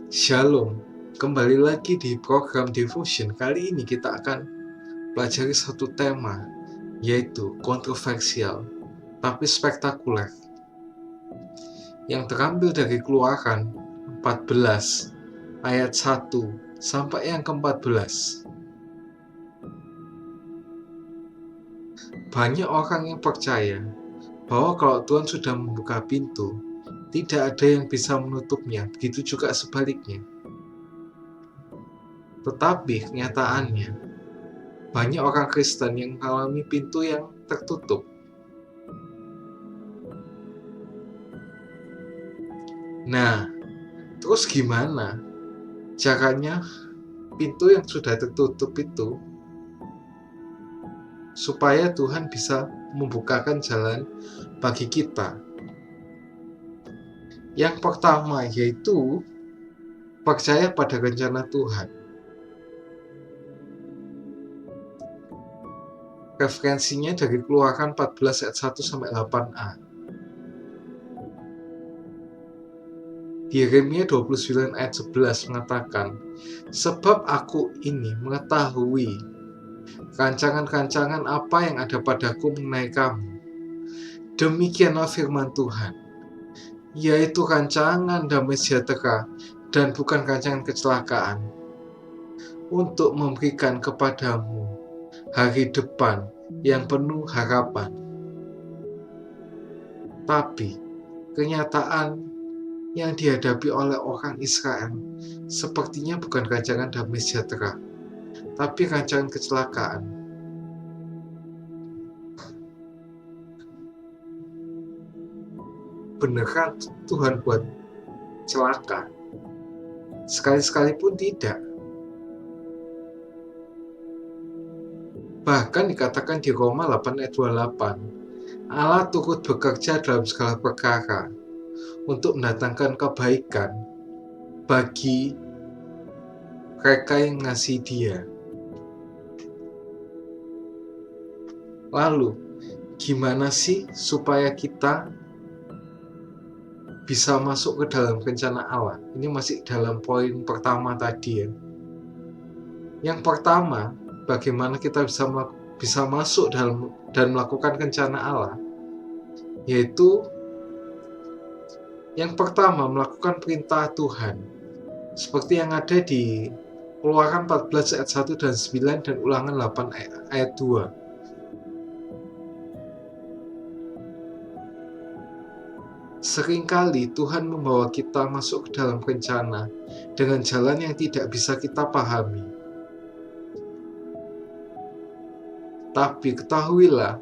Shalom, kembali lagi di program Devotion. Kali ini kita akan pelajari satu tema, yaitu kontroversial tapi spektakuler, yang terambil dari Keluaran 14 ayat 1 sampai yang ke-14. Banyak orang yang percaya bahwa kalau Tuhan sudah membuka pintu, tidak ada yang bisa menutupnya, begitu juga sebaliknya. Tetapi kenyataannya, banyak orang Kristen yang mengalami pintu yang tertutup. Nah, terus gimana caranya pintu yang sudah tertutup itu supaya Tuhan bisa membukakan jalan bagi kita? Yang pertama yaitu percaya pada rencana Tuhan. Referensinya dari Keluaran 14 ayat 1 sampai 8a. Di Yeremia 29 ayat 11 mengatakan, "Sebab aku ini mengetahui rancangan-rancangan apa yang ada padaku mengenai kamu. Demikianlah firman Tuhan, yaitu rancangan damai sejahtera dan bukan rancangan kecelakaan, untuk memberikan kepadamu hari depan yang penuh harapan." Tapi kenyataan yang dihadapi oleh orang Israel sepertinya bukan rancangan damai sejahtera, tapi rancangan kecelakaan. Beneran Tuhan buat celaka? Sekali-sekali pun tidak. Bahkan dikatakan di Roma 8 ayat 28, Allah turut bekerja dalam segala perkara untuk mendatangkan kebaikan bagi mereka yang mengasihi Dia. Lalu, gimana sih supaya kita bisa masuk ke dalam rencana Allah? Ini masih dalam poin pertama tadi ya. Yang pertama, bagaimana kita bisa masuk dalam dan melakukan rencana Allah? Yaitu yang pertama, melakukan perintah Tuhan. Seperti yang ada di Keluaran 14 ayat 1 dan 9 dan Ulangan 8 ayat 2. Seringkali Tuhan membawa kita masuk ke dalam rencana dengan jalan yang tidak bisa kita pahami. Tapi ketahuilah,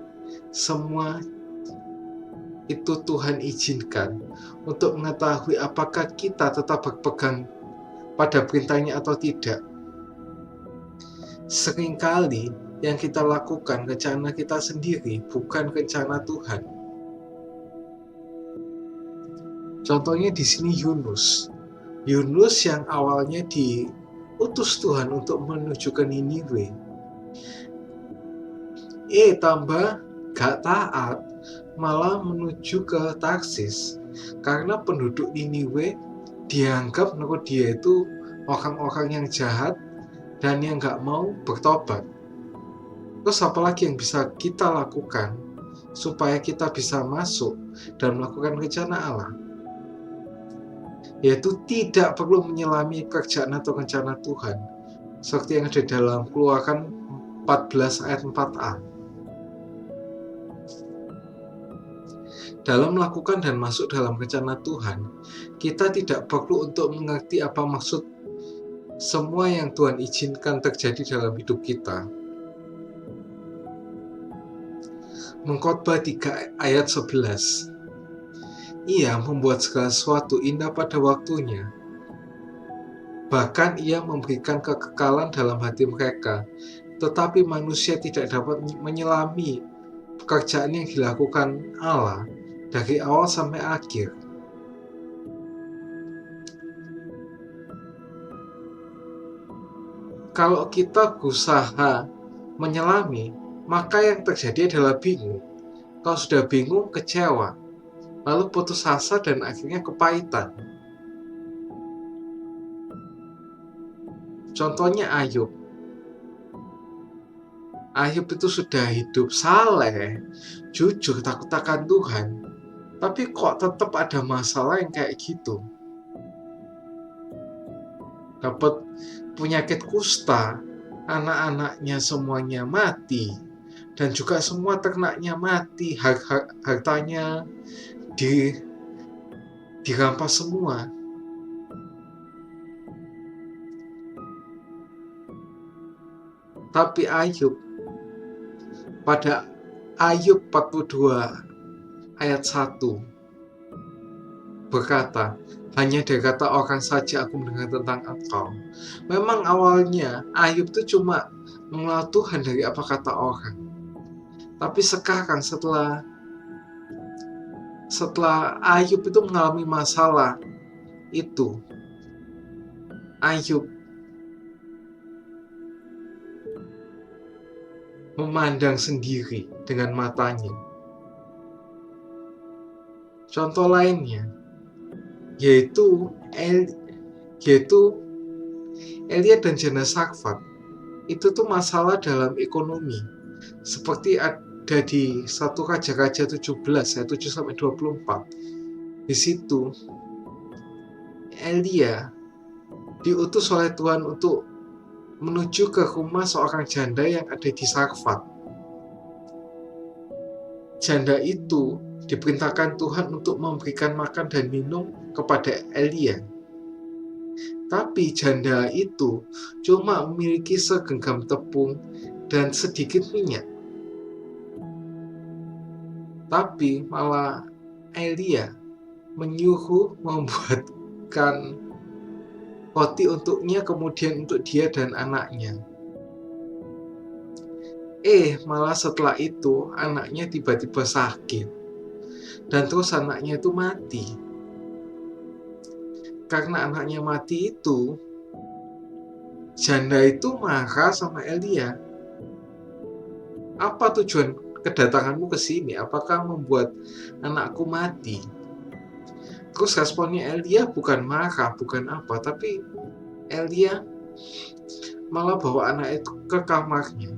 semua itu Tuhan izinkan untuk mengetahui apakah kita tetap berpegang pada perintahnya atau tidak. Seringkali yang kita lakukan rencana kita sendiri, bukan rencana Tuhan. Contohnya di sini Yunus yang awalnya diutus Tuhan untuk menuju ke Niniwe. Tambah gak taat, malah menuju ke Tarsis, karena penduduk Niniwe dianggap menurut dia itu orang-orang yang jahat dan yang gak mau bertobat. Terus apalagi yang bisa kita lakukan supaya kita bisa masuk dan melakukan rencana Allah? Yaitu tidak perlu menyelami pekerjaan atau rencana Tuhan, seperti yang ada dalam Keluaran 14 ayat 4a. Dalam melakukan dan masuk dalam rencana Tuhan, kita tidak perlu untuk mengerti apa maksud semua yang Tuhan izinkan terjadi dalam hidup kita. Mengkhotbah 3 ayat 11. Ia membuat segala sesuatu indah pada waktunya. Bahkan ia memberikan kekekalan dalam hati mereka, tetapi manusia tidak dapat menyelami pekerjaan yang dilakukan Allah dari awal sampai akhir. Kalau kita berusaha menyelami, maka yang terjadi adalah bingung. Kalau sudah bingung, kecewa, lalu putus asa dan akhirnya kepahitan. Contohnya Ayub. Ayub itu sudah hidup saleh, jujur, takut akan Tuhan, tapi kok tetap ada masalah yang kayak gitu. Dapat penyakit kusta, anak-anaknya semuanya mati, dan juga semua ternaknya mati, hartanya dirampas semua. Tapi Ayub, pada Ayub 42 ayat 1 berkata, hanya dari kata orang saja aku mendengar tentang engkau. Memang awalnya Ayub itu cuma mengenal Tuhan dari apa kata orang. Tapi sekarang setelah Ayub itu mengalami masalah itu, Ayub memandang sendiri dengan matanya. Contoh lainnya yaitu Elia dan Jana Sarfat. Itu tuh masalah dalam ekonomi, seperti ada di 1 Raja-Raja 17 ayat 7-24. Di situ Elia diutus oleh Tuhan untuk menuju ke rumah seorang janda yang ada di Sarfat. Janda itu diperintahkan Tuhan untuk memberikan makan dan minum kepada Elia. Tapi janda itu cuma memiliki segenggam tepung dan sedikit minyak. Tapi malah Elia menyuruh membuatkan roti untuknya, kemudian untuk dia dan anaknya. Malah setelah itu anaknya tiba-tiba sakit. Dan terus anaknya itu mati. Karena anaknya mati itu, janda itu marah sama Elia. Apa tujuan kedatanganmu ke sini? Apakah membuat anakku mati? Terus responnya Elia bukan marah, bukan apa, tapi Elia malah bawa anak itu ke kamarnya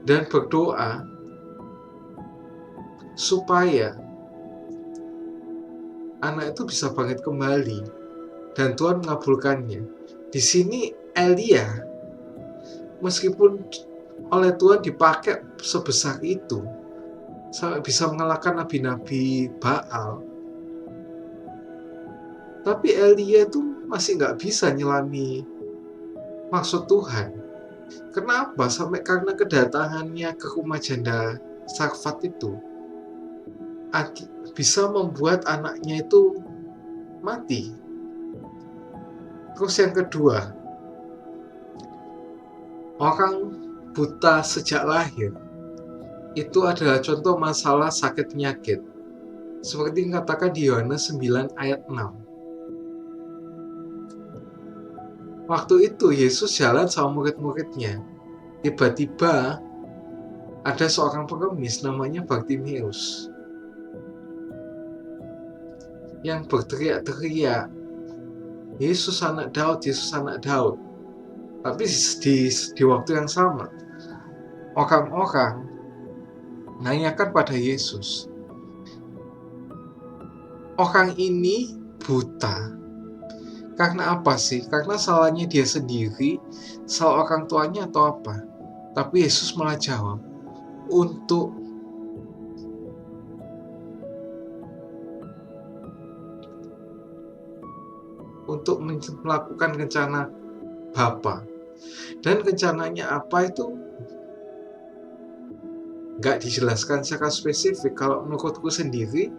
dan berdoa supaya anak itu bisa bangkit kembali. Dan Tuhan mengabulkannya. Di sini Elia, meskipun oleh Tuhan dipakai sebesar itu, sampai bisa mengalahkan nabi-nabi Baal, tapi Elia itu masih nggak bisa nyelami maksud Tuhan. Kenapa? Sampai karena kedatangannya ke rumah janda Sarfat itu bisa membuat anaknya itu mati. Terus yang kedua, orang buta sejak lahir itu adalah contoh masalah sakit penyakit, seperti dikatakan di Yohanes 9 ayat 6. Waktu itu Yesus jalan sama murid-muridnya. Tiba-tiba ada seorang pengemis namanya Bartimeus yang berteriak-teriak, Yesus anak Daud, Yesus anak Daud. Tapi di waktu yang sama, orang-orang menanyakan pada Yesus, orang ini buta. Karena apa sih? Karena salahnya dia sendiri, salah orang tuanya atau apa? Tapi Yesus malah jawab, untuk melakukan rencana Bapa. Dan rencananya apa itu nggak dijelaskan secara spesifik. Kalau menurutku sendiri,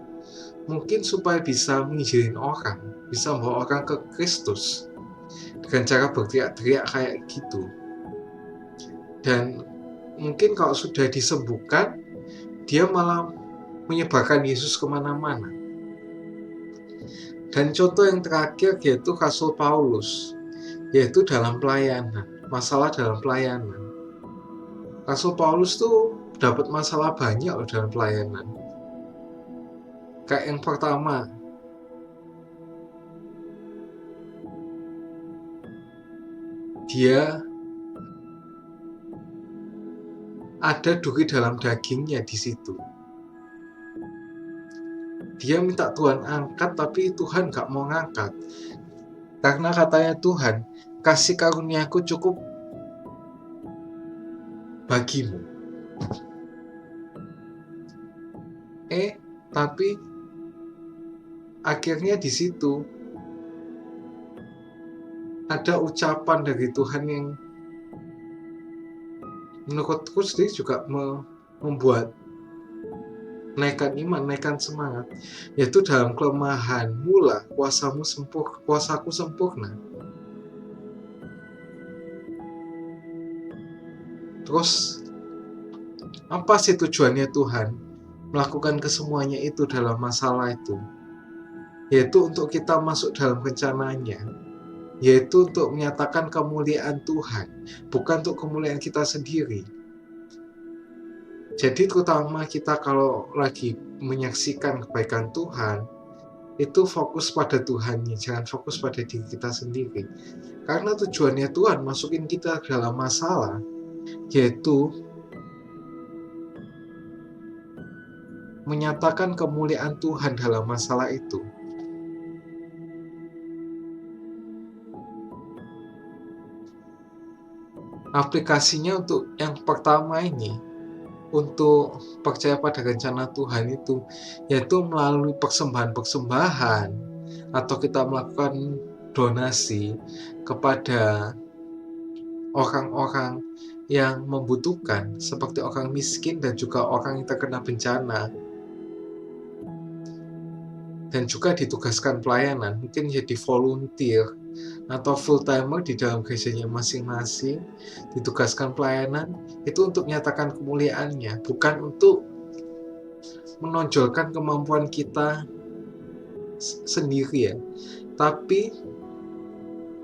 mungkin supaya bisa mengizinkan orang, bisa membawa orang ke Kristus dengan cara berteriak-teriak kayak gitu. Dan mungkin kalau sudah disembuhkan, dia malah menyebarkan Yesus kemana-mana. Dan contoh yang terakhir yaitu Rasul Paulus, yaitu dalam pelayanan, masalah dalam pelayanan. Rasul Paulus tuh dapat masalah banyak loh dalam pelayanan. Kayak yang pertama, dia ada duri dalam dagingnya di situ. Dia minta Tuhan angkat, tapi Tuhan gak mau ngangkat. Karena katanya Tuhan, kasih karuniaku cukup bagimu. Tapi akhirnya di situ ada ucapan dari Tuhan yang menurutku sendiri juga membuat naikkan iman, naikkan semangat, yaitu dalam kelemahanmu lah kuasaku sempurna. Terus apa sih tujuannya Tuhan melakukan kesemuanya itu dalam masalah itu? Yaitu untuk kita masuk dalam rencananya, yaitu untuk menyatakan kemuliaan Tuhan, bukan untuk kemuliaan kita sendiri. Jadi terutama kita kalau lagi menyaksikan kebaikan Tuhan, itu fokus pada Tuhannya, jangan fokus pada diri kita sendiri. Karena tujuannya Tuhan masukin kita dalam masalah, yaitu menyatakan kemuliaan Tuhan dalam masalah itu. Aplikasinya untuk yang pertama ini, untuk percaya pada rencana Tuhan itu, yaitu melalui persembahan-persembahan, atau kita melakukan donasi kepada orang-orang yang membutuhkan, seperti orang miskin dan juga orang yang terkena bencana, dan juga ditugaskan pelayanan, mungkin jadi volunteer atau full timer di dalam gerejanya masing-masing, ditugaskan pelayanan itu untuk menyatakan kemuliaannya, bukan untuk menonjolkan kemampuan kita sendiri ya, tapi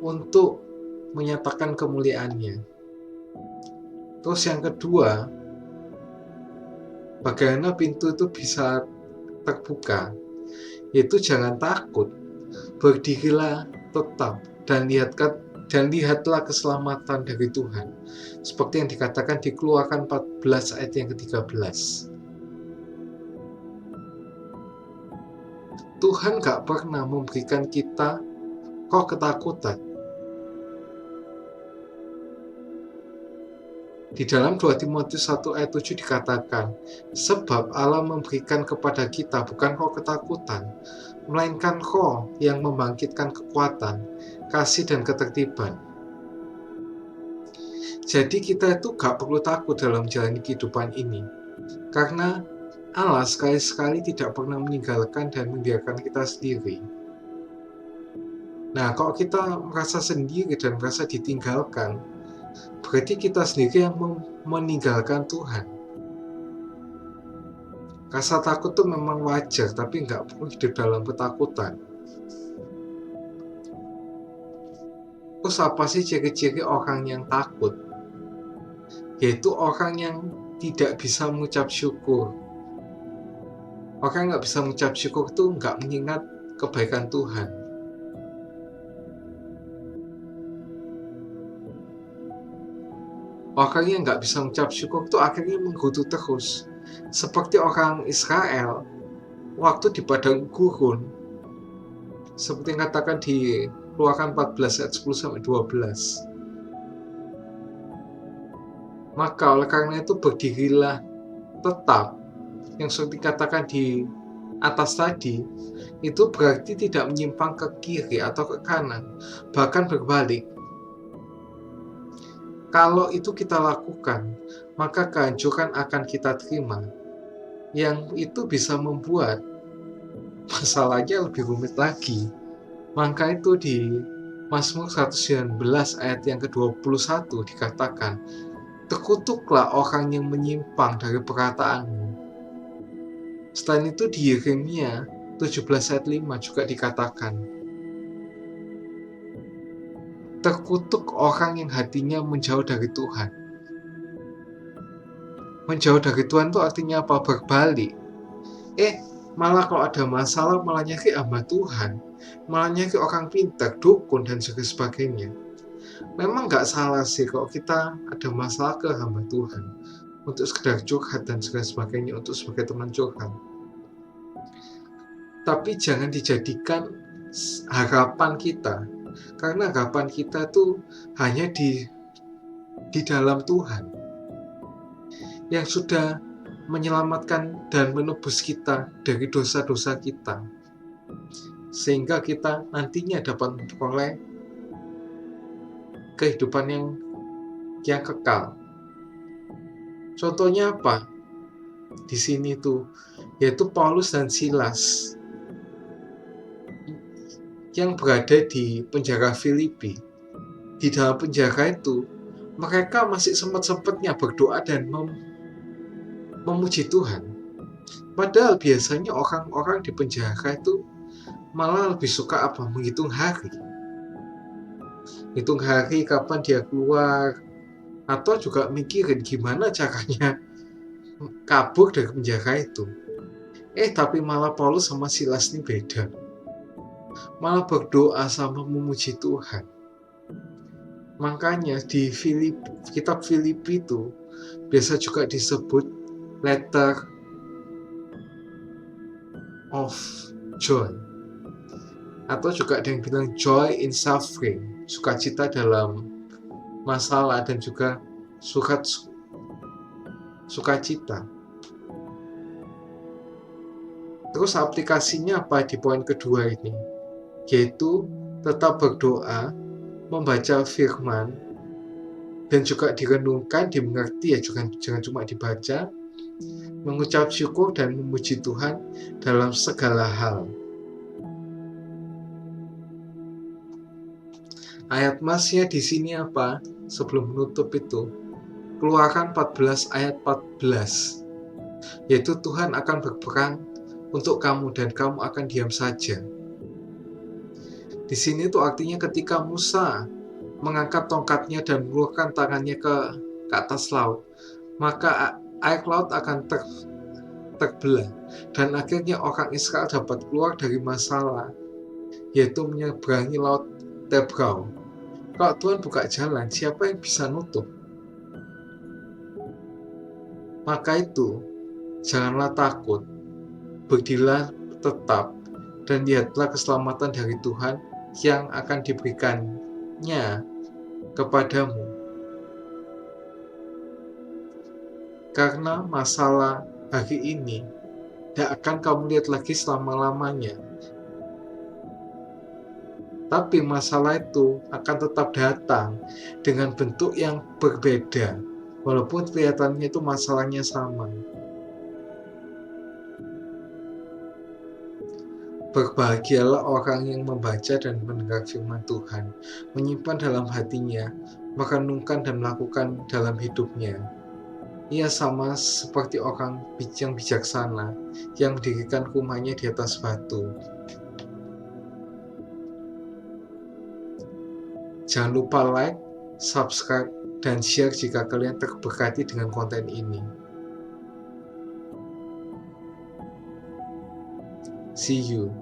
untuk menyatakan kemuliaannya. Terus yang kedua, bagaimana pintu itu bisa terbuka, yaitu jangan takut, berdirilah tetap dan lihatlah keselamatan dari Tuhan, seperti yang dikatakan di Keluaran 14 ayat yang ke-13. Tuhan gak pernah memberikan kita ketakutan. Di dalam 2 Timotius 1 ayat 7 dikatakan, sebab Allah memberikan kepada kita bukan ketakutan, melainkan Roh yang membangkitkan kekuatan, kasih dan ketertiban. Jadi kita itu gak perlu takut dalam menjalani kehidupan ini, karena Allah sekali-sekali tidak pernah meninggalkan dan membiarkan kita sendiri. Nah, kalau kita merasa sendiri dan merasa ditinggalkan, berarti kita sendiri yang meninggalkan Tuhan. Rasa takut itu memang wajar, tapi nggak perlu hidup dalam ketakutan. Terus apa sih ciri-ciri orang yang takut? Yaitu orang yang tidak bisa mengucap syukur. Orang yang nggak bisa mengucap syukur itu nggak mengingat kebaikan Tuhan. Orang yang nggak bisa mengucap syukur itu akhirnya menggerutu terus. Seperti orang Israel waktu di padang gurun, seperti yang katakan di Keluaran 14 ayat 10-12. Maka oleh karena itu berdirilah tetap, yang seperti dikatakan di atas tadi, itu berarti tidak menyimpang ke kiri atau ke kanan, bahkan berbalik. Kalau itu kita lakukan, maka kehancuran akan kita terima, yang itu bisa membuat masalahnya lebih rumit lagi. Maka itu di Mazmur 119 ayat yang ke-21 dikatakan, terkutuklah orang yang menyimpang dari perkataanmu. Selain itu di Yeremia 17 ayat 5 juga dikatakan, terkutuk orang yang hatinya menjauh dari Tuhan. Menjauh dari Tuhan itu artinya apa? Berbalik. Malah kalau ada masalah malah nyari hamba Tuhan, malah nyari orang pintar, dukun dan sebagainya. Memang nggak salah sih kalau kita ada masalah ke hamba Tuhan untuk sekedar curhat dan segala sebagainya, untuk sebagai teman curhat. Tapi jangan dijadikan harapan kita, karena harapan kita tuh hanya di dalam Tuhan yang sudah menyelamatkan dan menebus kita dari dosa-dosa kita, sehingga kita nantinya dapat memperoleh kehidupan yang kekal. Contohnya apa? Di sini tuh yaitu Paulus dan Silas yang berada di penjara Filipi. Di dalam penjara itu mereka masih sempat-sempatnya berdoa dan memuji Tuhan. Padahal biasanya orang-orang di penjara itu malah lebih suka apa? Menghitung hari. Hitung hari kapan dia keluar, atau juga mikirin gimana caranya kabur dari penjara itu. Tapi malah Paulus sama Silas ini beda. Malah berdoa sama memuji Tuhan. Makanya di kitab Filipi itu biasa juga disebut letter of joy, atau juga ada yang bilang joy in suffering, sukacita dalam masalah, dan juga surat sukacita. Terus aplikasinya apa di poin kedua ini? Yaitu tetap berdoa, membaca firman, dan juga direnungkan, dimengerti ya, jangan cuma dibaca, mengucap syukur dan memuji Tuhan dalam segala hal. Ayat masnya di sini apa? Sebelum menutup itu, Keluaran 14 ayat 14, yaitu Tuhan akan berperang untuk kamu dan kamu akan diam saja. Di sini tuh artinya ketika Musa mengangkat tongkatnya dan mengulurkan tangannya ke atas laut, maka air laut akan terbelah, dan akhirnya orang Israel dapat keluar dari masalah, yaitu menyeberangi laut Tebrau. Kalau Tuhan buka jalan, siapa yang bisa nutup? Maka itu, janganlah takut, berdirilah tetap, dan lihatlah keselamatan dari Tuhan yang akan diberikannya kepadamu. Karena masalah hari ini tidak akan kamu lihat lagi selama-lamanya. Tapi masalah itu akan tetap datang dengan bentuk yang berbeda, walaupun kelihatannya itu masalahnya sama. Berbahagialah orang yang membaca dan mendengar firman Tuhan, menyimpan dalam hatinya, merenungkan dan melakukan dalam hidupnya. Ia sama seperti orang yang bijaksana, yang mendirikan rumahnya di atas batu. Jangan lupa like, subscribe, dan share jika kalian terberkati dengan konten ini. See you.